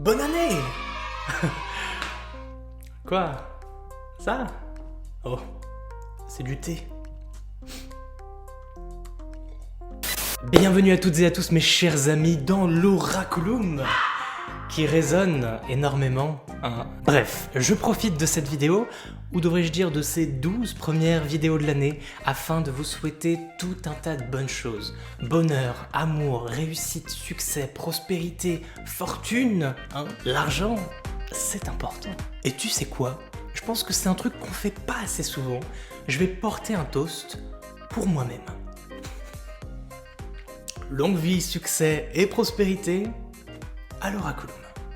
Bonne année. Quoi? Ça? Oh, c'est du thé. Bienvenue à toutes et à tous mes chers amis dans l'Oraculum qui résonne énormément. Bref, je profite de cette vidéo, ou devrais-je dire de ces 12 premières vidéos de l'année, afin de vous souhaiter tout un tas de bonnes choses. Bonheur, amour, réussite, succès, prospérité, fortune, l'argent, c'est important. Et tu sais quoi? Je pense que c'est un truc qu'on fait pas assez souvent. Je vais porter un toast pour moi-même. Longue vie, succès et prospérité à l'Oraculum.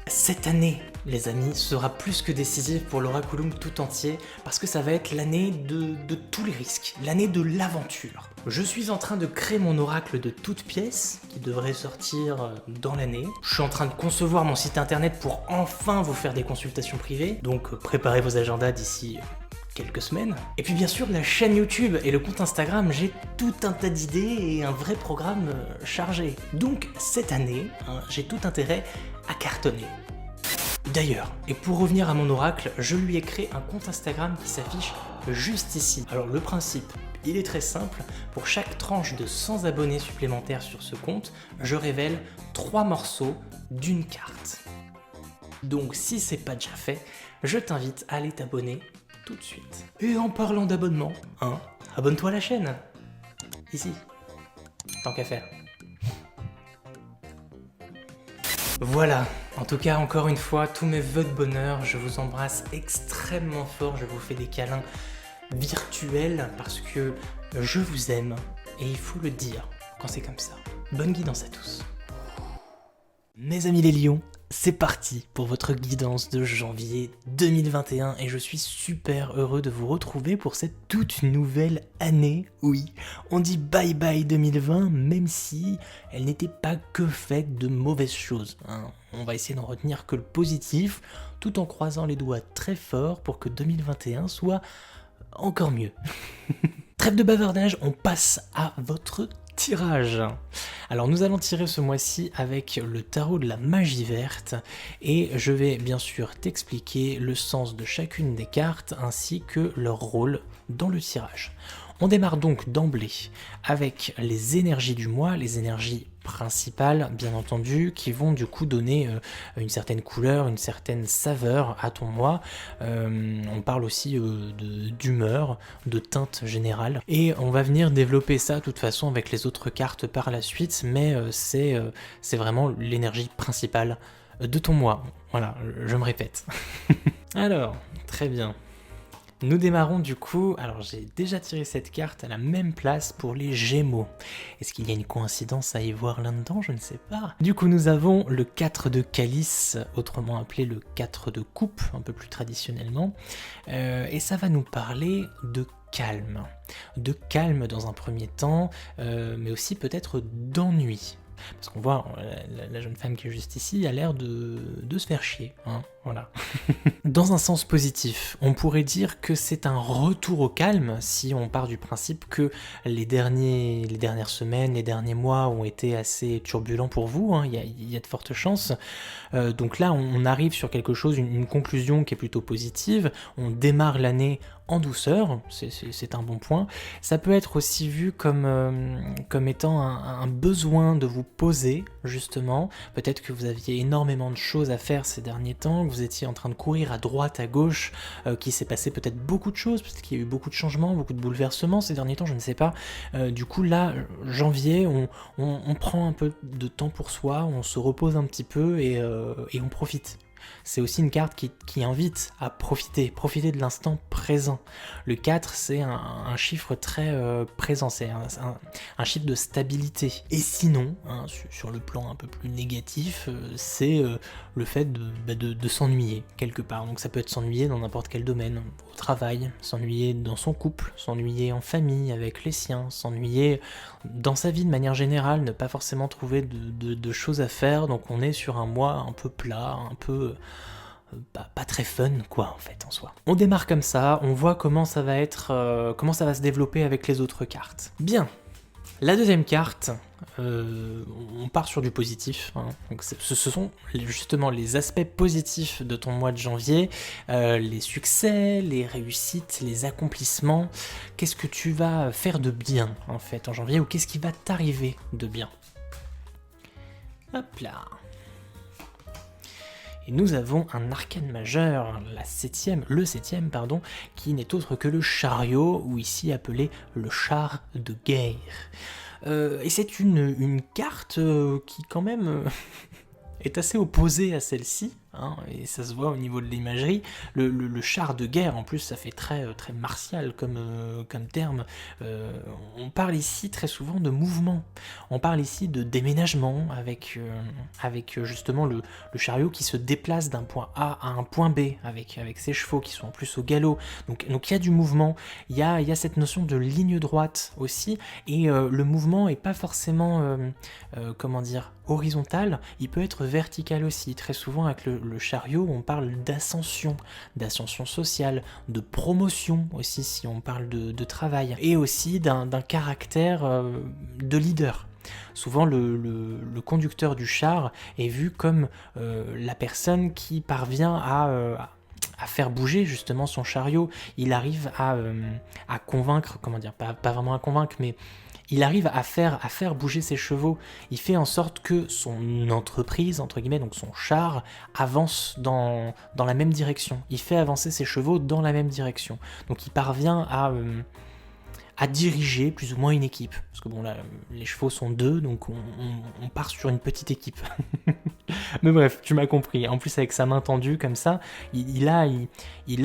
Cette année, les amis, sera plus que décisive pour l'Oraculum tout entier parce que ça va être l'année de tous les risques, l'année de l'aventure. Je suis en train de créer mon oracle de toutes pièces qui devrait sortir dans l'année. Je suis en train de concevoir mon site internet pour enfin vous faire des consultations privées, donc préparez vos agendas d'ici quelques semaines. Et puis bien sûr la chaîne YouTube et le compte Instagram, j'ai tout un tas d'idées et un vrai programme chargé. Donc cette année, j'ai tout intérêt à cartonner. D'ailleurs, et pour revenir à mon oracle, je lui ai créé un compte Instagram qui s'affiche juste ici. Alors le principe, il est très simple. Pour chaque tranche de 100 abonnés supplémentaires sur ce compte, je révèle 3 morceaux d'une carte. Donc si c'est pas déjà fait, je t'invite à aller t'abonner tout de suite. Et en parlant d'abonnement, abonne-toi à la chaîne. Ici. Tant qu'à faire. Voilà, en tout cas encore une fois, tous mes vœux de bonheur, je vous embrasse extrêmement fort, je vous fais des câlins virtuels parce que je vous aime et il faut le dire quand c'est comme ça. Bonne guidance à tous. Mes amis les lions, c'est parti pour votre guidance de janvier 2021 et je suis super heureux de vous retrouver pour cette toute nouvelle année. Oui, on dit bye bye 2020 même si elle n'était pas que faite de mauvaises choses. On va essayer d'en retenir que le positif tout en croisant les doigts très fort pour que 2021 soit encore mieux. Trêve de bavardage, on passe à votre tirage. Alors nous allons tirer ce mois-ci avec le tarot de la magie verte et je vais bien sûr t'expliquer le sens de chacune des cartes ainsi que leur rôle dans le tirage. On démarre donc d'emblée avec les énergies du mois, les énergies principales bien entendu, qui vont du coup donner une certaine couleur, une certaine saveur à ton mois. On parle aussi d'humeur, de teinte générale. Et on va venir développer ça de toute façon avec les autres cartes par la suite, mais c'est vraiment l'énergie principale de ton mois. Voilà, je me répète. Alors, très bien. Nous démarrons du coup, alors j'ai déjà tiré cette carte à la même place pour les Gémeaux. Est-ce qu'il y a une coïncidence à y voir là-dedans? Je ne sais pas. Du coup nous avons le 4 de calice, autrement appelé le 4 de coupe, un peu plus traditionnellement. Et ça va nous parler de calme. De calme dans un premier temps, mais aussi peut-être d'ennui. Parce qu'on voit, la jeune femme qui est juste ici a l'air de se faire chier, voilà. Dans un sens positif, on pourrait dire que c'est un retour au calme si on part du principe que les dernières semaines, les derniers mois ont été assez turbulents pour vous, il y a de fortes chances. Donc là, on arrive sur quelque chose, une conclusion qui est plutôt positive, on démarre l'année en douceur, c'est un bon point. Ça peut être aussi vu comme étant un besoin de vous poser, justement. Peut-être que vous aviez énormément de choses à faire ces derniers temps, que vous étiez en train de courir à droite, à gauche, qu'il s'est passé peut-être beaucoup de choses, peut-être qu'il y a eu beaucoup de changements, beaucoup de bouleversements ces derniers temps, je ne sais pas. Du coup, là, janvier, on prend un peu de temps pour soi, on se repose un petit peu et on profite. C'est aussi une carte qui invite à profiter de l'instant présent. Le 4, c'est un chiffre très présent, c'est un chiffre de stabilité. Et sinon, sur le plan un peu plus négatif, c'est le fait de s'ennuyer quelque part. Donc ça peut être s'ennuyer dans n'importe quel domaine, au travail, s'ennuyer dans son couple, s'ennuyer en famille avec les siens, s'ennuyer dans sa vie de manière générale, ne pas forcément trouver de choses à faire. Donc on est sur un mois un peu plat, un peu pas très fun quoi en fait en soi. On démarre comme ça, on voit comment ça va être, comment ça va se développer avec les autres cartes. Bien. La deuxième carte, on part sur du positif, hein. Donc ce sont justement les aspects positifs de ton mois de janvier, les succès, les réussites, les accomplissements. Qu'est-ce que tu vas faire de bien en fait en janvier, ou qu'est-ce qui va t'arriver de bien? Hop là. Et nous avons un arcane majeur, le septième, qui n'est autre que le chariot, ou ici appelé le char de guerre. Et c'est une carte qui quand même est assez opposée à celle-ci, hein, et ça se voit au niveau de l'imagerie. Le char de guerre, en plus, ça fait très, très martial comme terme. On parle ici très souvent de mouvement, on parle ici de déménagement, avec justement le chariot qui se déplace d'un point A à un point B, avec ses chevaux qui sont en plus au galop. Donc il y a du mouvement, il y a cette notion de ligne droite aussi, et le mouvement est pas forcément, horizontal, il peut être vertical aussi. Très souvent avec le chariot, on parle d'ascension sociale, de promotion aussi si on parle de travail, et aussi d'un caractère de leader. Souvent le conducteur du char est vu comme la personne qui parvient à faire bouger justement son chariot. Il arrive à convaincre, pas vraiment à convaincre, mais il arrive à faire bouger ses chevaux. Il fait en sorte que son entreprise, entre guillemets, donc son char, avance dans la même direction. Il fait avancer ses chevaux dans la même direction. Donc il parvient à diriger plus ou moins une équipe. Parce que bon, là, les chevaux sont 2, donc on part sur une petite équipe. Mais bref, tu m'as compris. En plus, avec sa main tendue comme ça, il a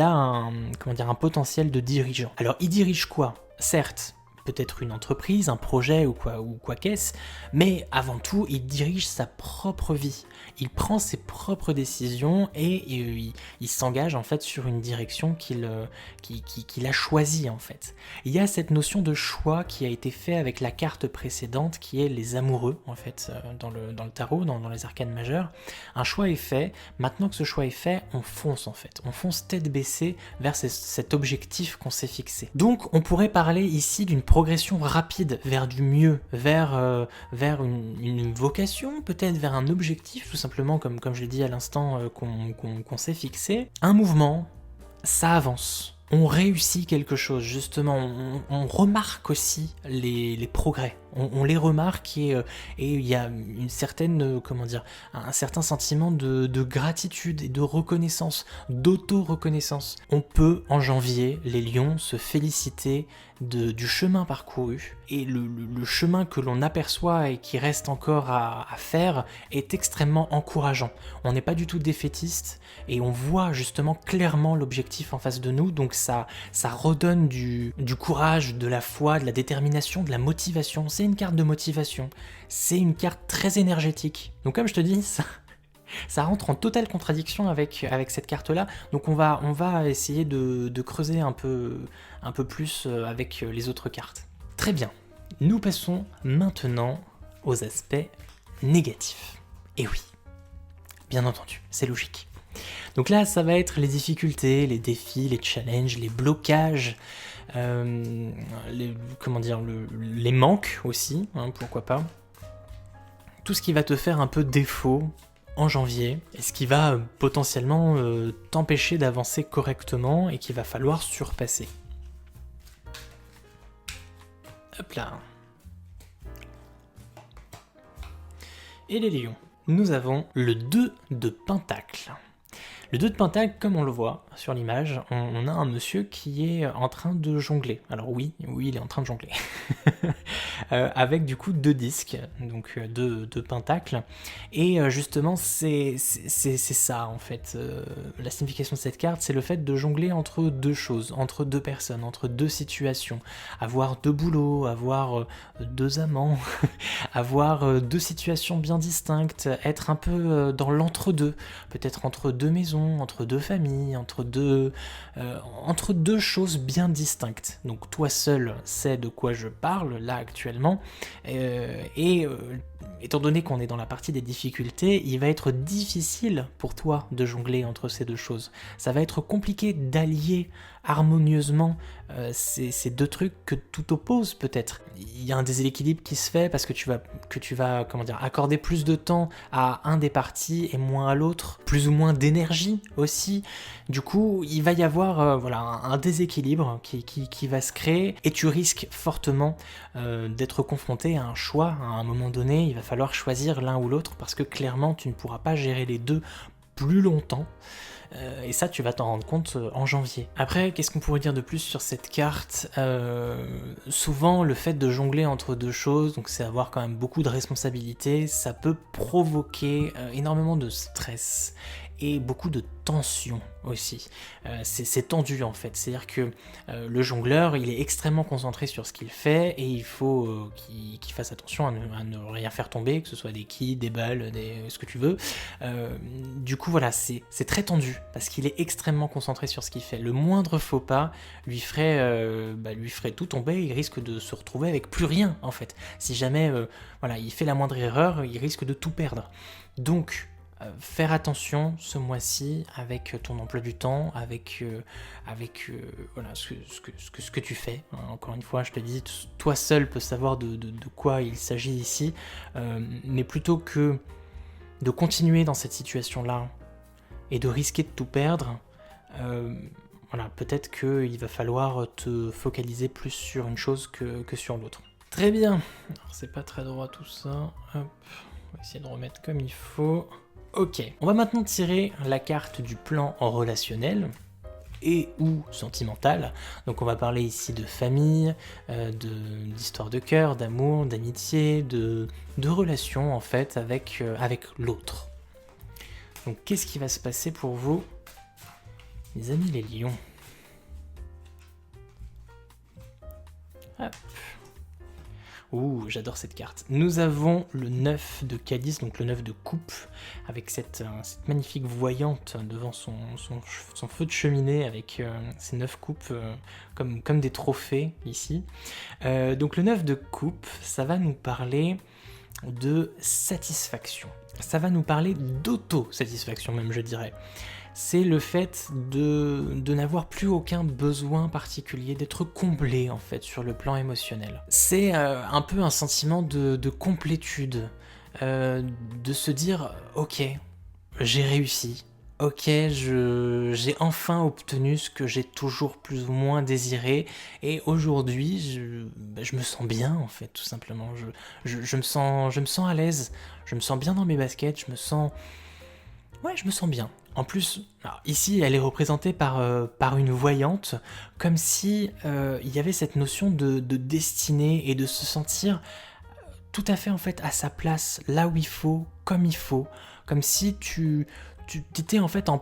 un potentiel de dirigeant. Alors, il dirige quoi? Certes, peut-être une entreprise, un projet ou quoi qu'est-ce, mais avant tout, il dirige sa propre vie. Il prend ses propres décisions et il s'engage en fait sur une direction qu'il a choisie en fait. Il y a cette notion de choix qui a été fait avec la carte précédente qui est les amoureux en fait dans le tarot, dans les arcanes majeures. Un choix est fait, maintenant que ce choix est fait, on fonce en fait. On fonce tête baissée vers cet objectif qu'on s'est fixé. Donc on pourrait parler ici d'une progression rapide vers du mieux, vers une vocation, peut-être vers un objectif, tout simplement comme je l'ai dit à l'instant, qu'on s'est fixé. Un mouvement, ça avance. On réussit quelque chose, justement, on remarque aussi les progrès, on les remarque et il y a une certaine, un certain sentiment de gratitude et de reconnaissance, d'auto-reconnaissance. On peut, en janvier, les lions, se féliciter du chemin parcouru, et le chemin que l'on aperçoit et qui reste encore à faire est extrêmement encourageant. On n'est pas du tout défaitiste et on voit justement clairement l'objectif en face de nous, donc ça redonne du courage, de la foi, de la détermination, de la motivation. C'est une carte de motivation, c'est une carte très énergétique. Donc comme je te dis, ça rentre en totale contradiction avec cette carte-là, donc on va essayer de creuser un peu plus avec les autres cartes. Très bien, nous passons maintenant aux aspects négatifs. Et oui, bien entendu, c'est logique. Donc là, ça va être les difficultés, les défis, les challenges, les blocages, les manques aussi, hein, pourquoi pas. Tout ce qui va te faire un peu défaut en janvier, et ce qui va potentiellement t'empêcher d'avancer correctement et qu'il va falloir surpasser. Hop là. Et les lions. Nous avons le 2 de Pentacle. Le 2 de Pentacle, comme on le voit sur l'image, on a un monsieur qui est en train de jongler. Alors oui, il est en train de jongler. Avec du coup 2 disques, donc 2 pentacles. Et justement, c'est ça en fait. La signification de cette carte, c'est le fait de jongler entre 2 choses, entre 2 personnes, entre 2 situations. Avoir 2 boulots, avoir 2 amants, avoir 2 situations bien distinctes, être un peu dans l'entre-deux, peut-être entre 2 maisons, entre 2 familles, entre deux choses bien distinctes. Donc toi seul sais de quoi je parle là actuellement, étant donné qu'on est dans la partie des difficultés, il va être difficile pour toi de jongler entre ces 2 choses. Ça va être compliqué d'allier harmonieusement ces deux trucs que tout oppose peut-être. Il y a un déséquilibre qui se fait parce que tu vas comment dire, accorder plus de temps à un des partis et moins à l'autre, plus ou moins d'énergie aussi. Du coup, il va y avoir voilà, un déséquilibre qui va se créer et tu risques fortement d'être confronté à un choix. À un moment donné, il va falloir choisir l'un ou l'autre parce que clairement, tu ne pourras pas gérer les deux plus longtemps. Et ça, tu vas t'en rendre compte en janvier. Après, qu'est-ce qu'on pourrait dire de plus sur cette carte ? Souvent, le fait de jongler entre deux choses, donc c'est avoir quand même beaucoup de responsabilités, ça peut provoquer énormément de stress et beaucoup de tension aussi. C'est tendu en fait, c'est-à-dire que le jongleur, il est extrêmement concentré sur ce qu'il fait et il faut qu'il fasse attention à ne rien faire tomber, que ce soit des quilles, des balles, ce que tu veux. Du coup voilà, c'est très tendu parce qu'il est extrêmement concentré sur ce qu'il fait. Le moindre faux pas lui ferait tout tomber, il risque de se retrouver avec plus rien en fait. Si jamais voilà, il fait la moindre erreur, il risque de tout perdre. Donc faire attention ce mois-ci avec ton emploi du temps, avec voilà, ce que tu fais. Encore une fois, je te dis, toi seul peux savoir de quoi il s'agit ici, mais plutôt que de continuer dans cette situation-là et de risquer de tout perdre, voilà, peut-être qu'il va falloir te focaliser plus sur une chose que sur l'autre. Très bien, alors c'est pas très droit tout ça, hop, on va essayer de remettre comme il faut. Ok, on va maintenant tirer la carte du plan relationnel et ou sentimental. Donc on va parler ici de famille, d'histoire de cœur, d'amour, d'amitié, de relations en fait avec l'autre. Donc qu'est-ce qui va se passer pour vous, les amis les lions ? Hop. Ouh, j'adore cette carte. Nous avons le 9 de calice, donc le 9 de coupe, avec cette magnifique voyante devant son feu de cheminée, avec ces 9 coupes comme des trophées ici. Donc le 9 de coupe, ça va nous parler de satisfaction. Ça va nous parler d'auto-satisfaction même, je dirais. C'est le fait de n'avoir plus aucun besoin particulier, d'être comblé en fait sur le plan émotionnel. C'est un peu un sentiment de complétude, de se dire ok, j'ai réussi, ok, j'ai enfin obtenu ce que j'ai toujours plus ou moins désiré, et aujourd'hui je me sens bien en fait, tout simplement. Je me sens à l'aise, je me sens bien dans mes baskets, je me sens bien. En plus, alors ici, elle est représentée par une voyante, comme si il y avait cette notion de destinée et de se sentir tout à fait en fait à sa place, là où il faut, comme si tu étais en fait en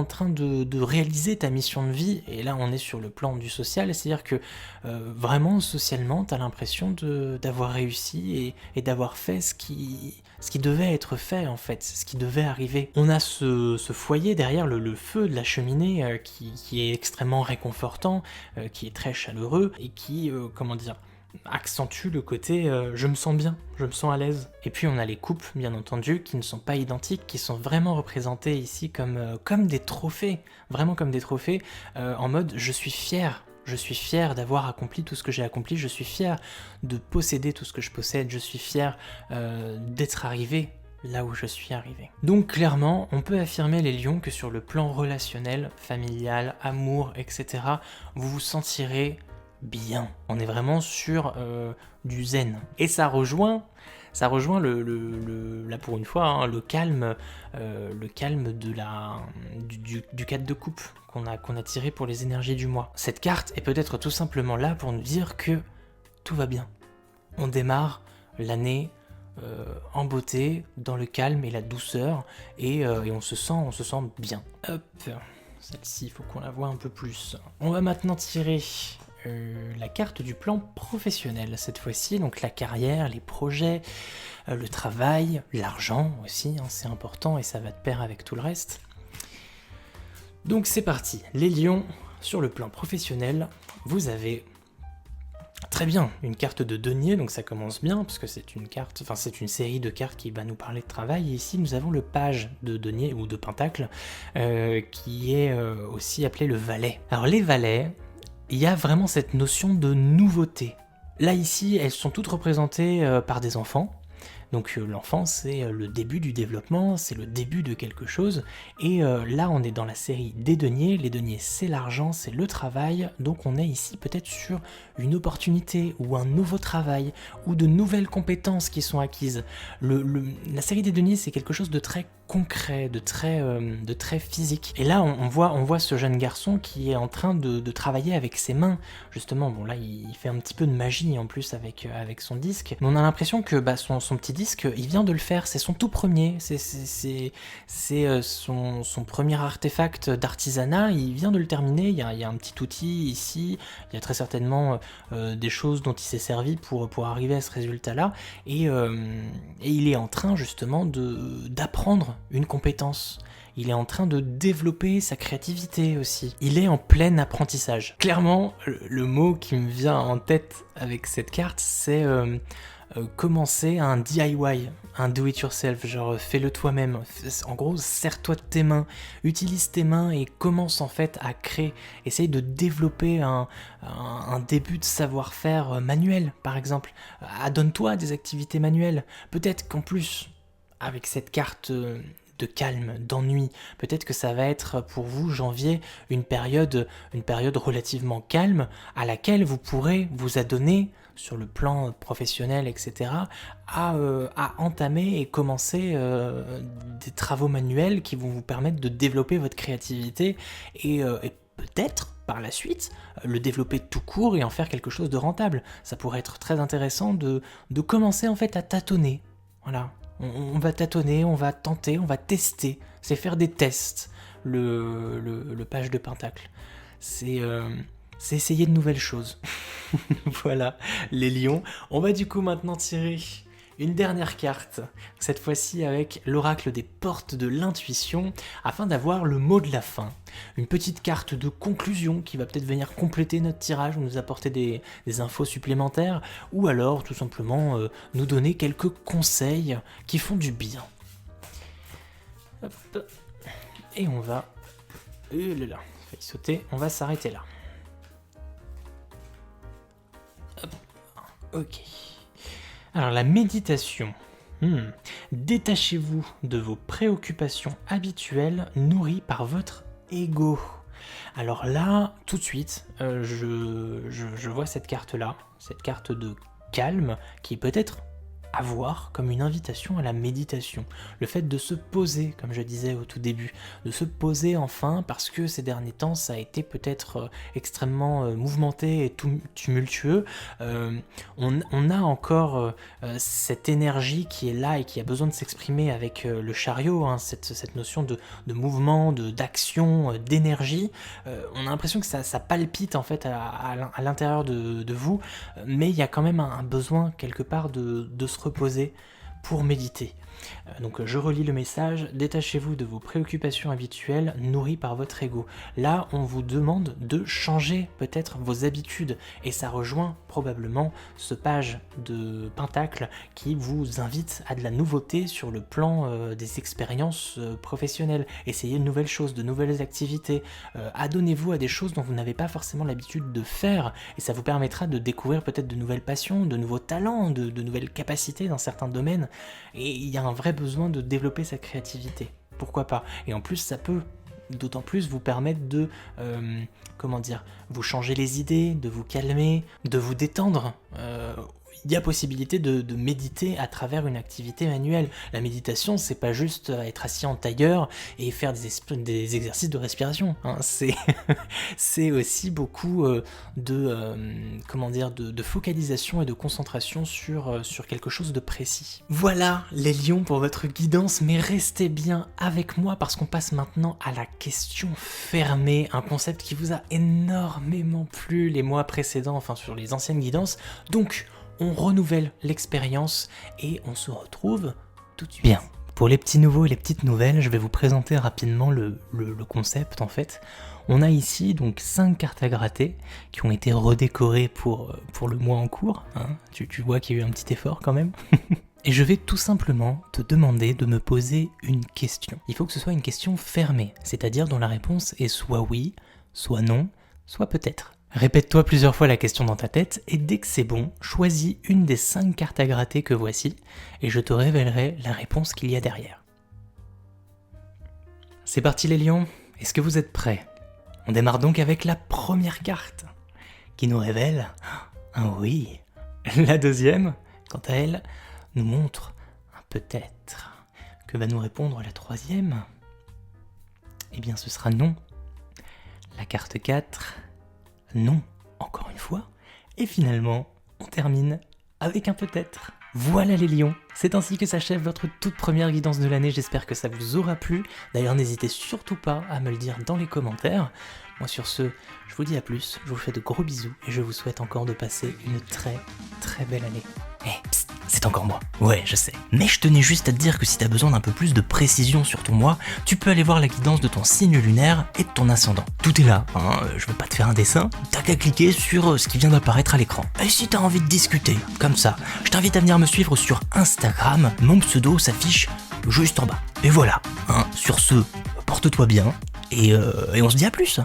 train de réaliser ta mission de vie, et là on est sur le plan du social, c'est-à-dire que vraiment socialement tu as l'impression d'avoir réussi et d'avoir fait ce qui devait être fait en fait, ce qui devait arriver. On a ce foyer derrière le feu de la cheminée qui est extrêmement réconfortant, qui est très chaleureux et qui, comment dire, accentue le côté je me sens bien, je me sens à l'aise. Et puis on a les coupes bien entendu qui ne sont pas identiques, qui sont vraiment représentées ici comme des trophées, vraiment comme des trophées, en mode je suis fier d'avoir accompli tout ce que j'ai accompli, je suis fier de posséder tout ce que je possède, je suis fier d'être arrivé là où je suis arrivé. Donc clairement, on peut affirmer les lions que sur le plan relationnel, familial, amour, etc., vous vous sentirez bien. On est vraiment sur du zen. Et ça rejoint là pour une fois, hein, le calme du 4 de coupe qu'on a tiré pour les énergies du mois. Cette carte est peut-être tout simplement là pour nous dire que tout va bien. On démarre l'année en beauté, dans le calme et la douceur, et on se sent bien. Hop, celle-ci, il faut qu'on la voit un peu plus. On va maintenant tirer la carte du plan professionnel cette fois-ci, donc la carrière, les projets, le travail, l'argent aussi, hein, c'est important et ça va de pair avec tout le reste. Donc c'est parti, les lions, sur le plan professionnel, vous avez Très bien, une carte de denier, donc ça commence bien, parce que c'est une carte, enfin c'est une série de cartes qui va nous parler de travail, et ici nous avons le page de denier, ou de pentacle, qui est aussi appelé le valet. Alors les valets, il y a vraiment cette notion de nouveauté. Là ici, elles sont toutes représentées par des enfants. Donc l'enfant, c'est le début du développement, c'est le début de quelque chose. Et là, on est dans la série des deniers. Les deniers, c'est l'argent, c'est le travail. Donc on est ici peut-être sur une opportunité ou un nouveau travail ou de nouvelles compétences qui sont acquises. La série des deniers, c'est quelque chose de très concret, de très physique. Et là, on voit ce jeune garçon qui est en train de travailler avec ses mains. Justement, bon là, il fait un petit peu de magie en plus avec son disque. Mais on a l'impression que son petit disque, il vient de le faire. C'est son tout premier. C'est son premier artefact d'artisanat. Il vient de le terminer. Il y a un petit outil ici. Il y a très certainement des choses dont il s'est servi pour arriver à ce résultat-là. Et il est en train justement d'apprendre une compétence. Il est en train de développer sa créativité aussi. Il est en plein apprentissage. Clairement, le mot qui me vient en tête avec cette carte, c'est commencer un DIY, un do-it-yourself, genre fais-le toi-même. En gros, sers-toi de tes mains, utilise tes mains et commence en fait à créer. Essaye de développer un début de savoir-faire manuel, par exemple. Adonne-toi à des activités manuelles. Peut-être qu'en plus, avec cette carte de calme, d'ennui, peut-être que ça va être pour vous, janvier, une période relativement calme à laquelle vous pourrez vous adonner sur le plan professionnel, etc., à entamer et commencer des travaux manuels qui vont vous permettre de développer votre créativité et peut-être par la suite le développer tout court et en faire quelque chose de rentable. Ça pourrait être très intéressant de commencer en fait à tâtonner. Voilà. On va tâtonner, on va tenter, on va tester. C'est faire des tests, le page de pentacle. C'est essayer de nouvelles choses. Voilà, les lions. On va du coup maintenant tirer une dernière carte, cette fois-ci avec l'oracle des portes de l'intuition, afin d'avoir le mot de la fin. Une petite carte de conclusion qui va peut-être venir compléter notre tirage ou nous apporter des infos supplémentaires, ou alors tout simplement nous donner quelques conseils qui font du bien. Hop. Et on va... là, failli sauter, on va s'arrêter là. Hop. Ok. Alors la méditation. Détachez-vous de vos préoccupations habituelles nourries par votre ego. Alors là, tout de suite, je vois cette carte-là, cette carte de calme, qui peut être à voir comme une invitation à la méditation. Le fait de se poser, comme je disais au tout début, de se poser enfin, parce que ces derniers temps, ça a été peut-être extrêmement mouvementé et tumultueux. On a encore cette énergie qui est là et qui a besoin de s'exprimer avec le chariot, hein, cette notion de mouvement, d'action, d'énergie. On a l'impression que ça palpite en fait à l'intérieur de vous, mais il y a quand même un besoin quelque part de se reposer pour méditer. Donc je relis le message: détachez-vous de vos préoccupations habituelles nourries par votre ego. Là, on vous demande de changer peut-être vos habitudes, et ça rejoint probablement ce page de pentacle qui vous invite à de la nouveauté sur le plan des expériences professionnelles. Essayez de nouvelles choses, de nouvelles activités, adonnez-vous à des choses dont vous n'avez pas forcément l'habitude de faire, et ça vous permettra de découvrir peut-être de nouvelles passions, de nouveaux talents, de nouvelles capacités dans certains domaines, et il y a un vrai besoin de développer sa créativité. Pourquoi pas? Et en plus, ça peut d'autant plus vous permettre de, vous changer les idées, de vous calmer, de vous détendre. Il y a possibilité de méditer à travers une activité manuelle. La méditation, c'est pas juste être assis en tailleur et faire des exercices de respiration, hein. C'est aussi beaucoup de focalisation et de concentration sur quelque chose de précis. Voilà les lions pour votre guidance, mais restez bien avec moi parce qu'on passe maintenant à la question fermée, un concept qui vous a énormément plu les mois précédents, enfin sur les anciennes guidances. Donc on renouvelle l'expérience et on se retrouve tout de suite. Bien, pour les petits nouveaux et les petites nouvelles, je vais vous présenter rapidement le concept en fait. On a ici donc 5 cartes à gratter qui ont été redécorées pour le mois en cours. Hein. Tu vois qu'il y a eu un petit effort quand même. Et je vais tout simplement te demander de me poser une question. Il faut que ce soit une question fermée, c'est-à-dire dont la réponse est soit oui, soit non, soit peut-être. Répète-toi plusieurs fois la question dans ta tête et dès que c'est bon, choisis une des 5 cartes à gratter que voici et je te révélerai la réponse qu'il y a derrière. C'est parti les lions, est-ce que vous êtes prêts? On démarre donc avec la première carte qui nous révèle un oui. La deuxième, quant à elle, nous montre un peut-être. Que va nous répondre la troisième? Eh bien ce sera non. La carte 4, non, encore une fois. Et finalement, on termine avec un peut-être. Voilà les lions, c'est ainsi que s'achève votre toute première guidance de l'année, j'espère que ça vous aura plu. D'ailleurs n'hésitez surtout pas à me le dire dans les commentaires. Moi sur ce, je vous dis à plus, je vous fais de gros bisous et je vous souhaite encore de passer une très très belle année. Psst, c'est encore moi. Ouais, je sais. Mais je tenais juste à te dire que si t'as besoin d'un peu plus de précision sur ton mois, tu peux aller voir la guidance de ton signe lunaire et de ton ascendant. Tout est là, hein, je veux pas te faire un dessin, t'as qu'à cliquer sur ce qui vient d'apparaître à l'écran. Et si t'as envie de discuter, comme ça, je t'invite à venir me suivre sur Instagram, mon pseudo s'affiche juste en bas. Et voilà, hein, sur ce, porte-toi bien, et on se dit à plus.